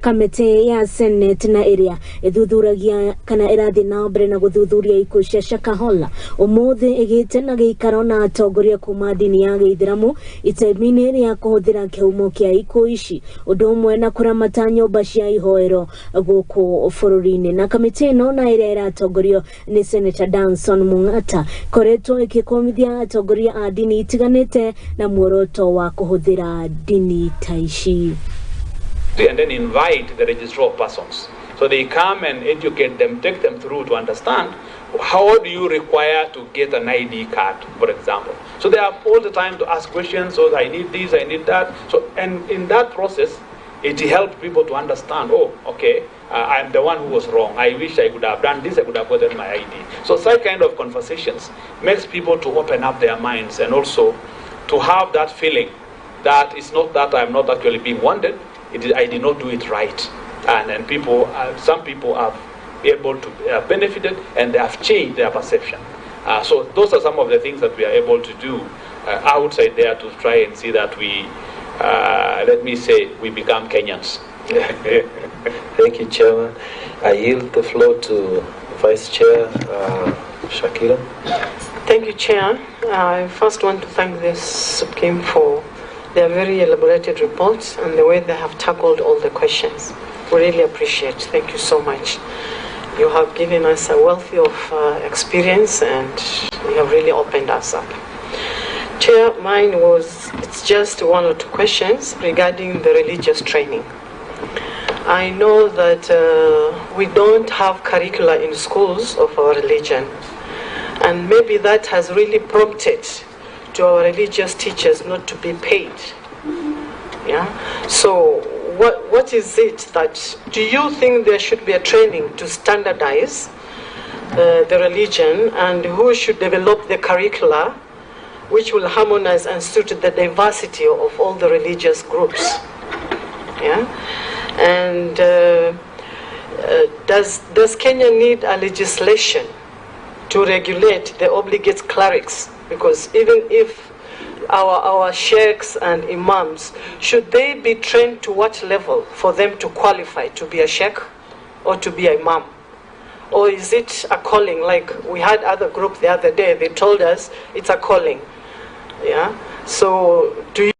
Kamiti ya Senate na IRIA ithuthuragia kana irathi na mbere na guthuthuria ikuũ cia Shakahola umuthi IGIITE na GIKARO na atongoria kuma ndini ya GIITHIRAMU ITEMIINI ria kuhuthira kihumo kia ikuũ ici undu umwe na kuramata nyumba cia IHOERO guku bururiini. Na kamiti ino na iria iratongorio ni Senator Danson Mung'ata koretwo ikikomithia atongoria a ndini itiganite na muoroto wa kuhuthira ndini ta ici. And then invite the registrar of persons. So they come and educate them, take them through to understand how do you require to get an ID card, for example. So they are all the time to ask questions, so I need this, I need that. So, and in that process, it helps people to understand, oh, okay, I'm the one who was wrong. I wish I could have done this, I could have gotten my ID. So such kind of conversations makes people to open up their minds and also to have that feeling that it's not that I'm not actually being wanted, I did not do it right. And then people, some people have been able to benefited and they have changed their perception. So those are some of the things that we are able to do outside there to try and see that we, let me say, we become Kenyans. Thank you, Chairman. I yield the floor to Vice Chair Shakira. Thank you, Chair. I first want to thank this subcommittee for their very elaborated reports and the way they have tackled all the questions. We really appreciate. Thank you so much. You have given us a wealth of experience and you have really opened us up. Chair, mine it's just one or two questions regarding the religious training. I know that we don't have curricula in schools of our religion, and maybe that has really prompted to our religious teachers not to be paid. Yeah. So what is it that, do you think there should be a training to standardize the religion, and who should develop the curricula which will harmonize and suit the diversity of all the religious groups? Yeah. And does Kenya need a legislation to regulate the obligate clerics? Because even if our sheikhs and imams, should they be trained to what level for them to qualify to be a sheikh or to be an imam? Or is it a calling? Like we had other group the other day, they told us it's a calling. Yeah. So do you